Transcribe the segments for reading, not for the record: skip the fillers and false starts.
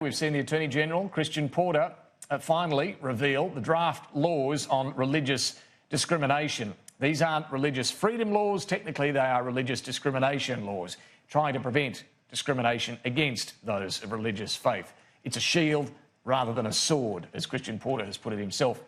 We've seen the Attorney-General, Christian Porter, finally reveal the draft laws on religious discrimination. These aren't religious freedom laws. Technically, they are religious discrimination laws, trying to prevent discrimination against those of religious faith. It's a shield rather than a sword, as Christian Porter has put it himself.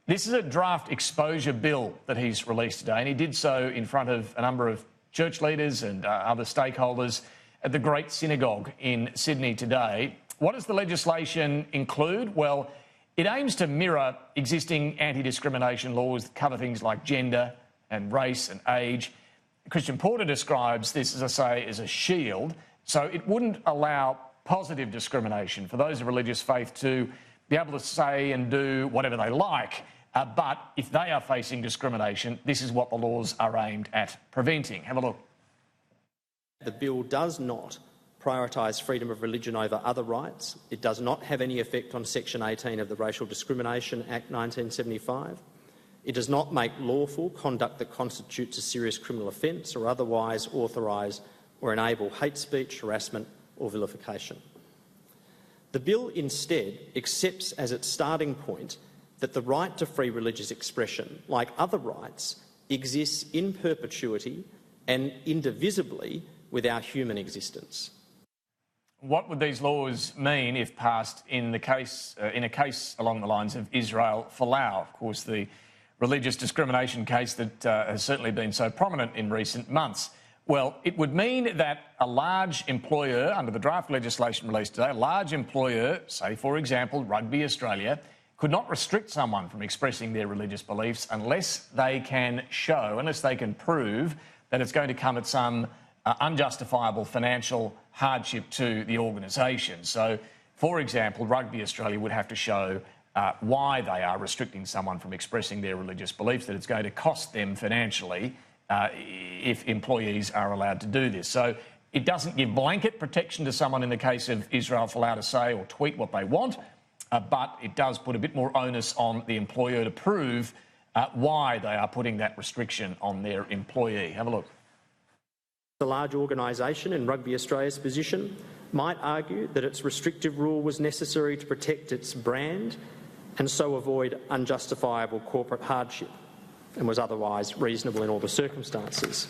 This is a draft exposure bill that he's released today, and he did so in front of a number of church leaders and other stakeholders at the Great Synagogue in Sydney today. What does the legislation include? Well, it aims to mirror existing anti-discrimination laws that cover things like gender and race and age. Christian Porter describes this, as I say, as a shield, so it wouldn't allow positive discrimination for those of religious faith to be able to say and do whatever they like. But if they are facing discrimination, this is what the laws are aimed at preventing. Have a look. The bill does not prioritise freedom of religion over other rights. It does not have any effect on Section 18 of the Racial Discrimination Act 1975. It does not make lawful conduct that constitutes a serious criminal offence or otherwise authorise or enable hate speech, harassment or vilification. The bill instead accepts as its starting point that the right to free religious expression, like other rights, exists in perpetuity and indivisibly with our human existence. What would these laws mean if passed in a case along the lines of Israel Folau? Of course, the religious discrimination case that has certainly been so prominent in recent months. Well, it would mean that a large employer, under the draft legislation released today, a large employer, say for example Rugby Australia, could not restrict someone from expressing their religious beliefs unless they can prove that it's going to come at some unjustifiable financial hardship to the organisation. So, for example, Rugby Australia would have to show why they are restricting someone from expressing their religious beliefs, that it's going to cost them financially if employees are allowed to do this. So it doesn't give blanket protection to someone in the case of Israel Folau to say or tweet what they want, but it does put a bit more onus on the employer to prove why they are putting that restriction on their employee. Have a look. A large organisation in Rugby Australia's position might argue that its restrictive rule was necessary to protect its brand and so avoid unjustifiable corporate hardship and was otherwise reasonable in all the circumstances.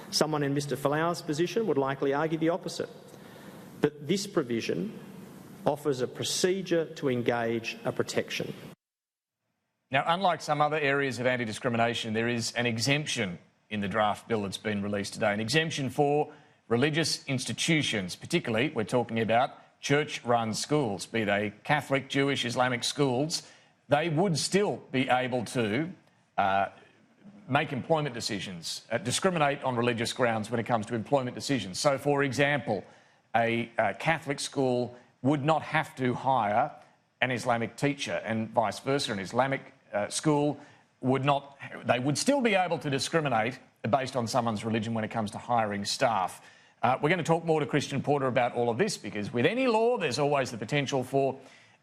Someone in Mr Folau's position would likely argue the opposite, that this provision offers a procedure to engage a protection. Now, unlike some other areas of anti-discrimination, there is an exemption in the draft bill that's been released today, an exemption for religious institutions, particularly we're talking about church-run schools, be they Catholic, Jewish, Islamic schools. They would still be able to make employment decisions, discriminate on religious grounds when it comes to employment decisions. So, for example, a Catholic school would not have to hire an Islamic teacher, and vice versa. An Islamic school would not. They would still be able to discriminate based on someone's religion when it comes to hiring staff. We're going to talk more to Christian Porter about all of this, because with any law there's always the potential for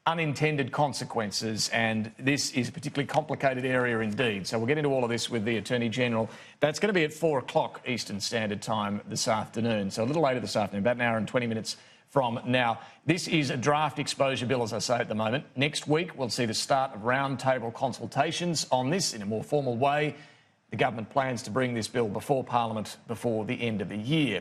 unintended consequences, and this is a particularly complicated area indeed. So we'll get into all of this with the Attorney-General. That's going to be at 4 o'clock Eastern Standard Time this afternoon, so a little later this afternoon, about an hour and 20 minutes from now. This is a draft exposure bill, as I say, at the moment. Next week we'll see the start of roundtable consultations on this in a more formal way. The government plans to bring this bill before Parliament before the end of the year.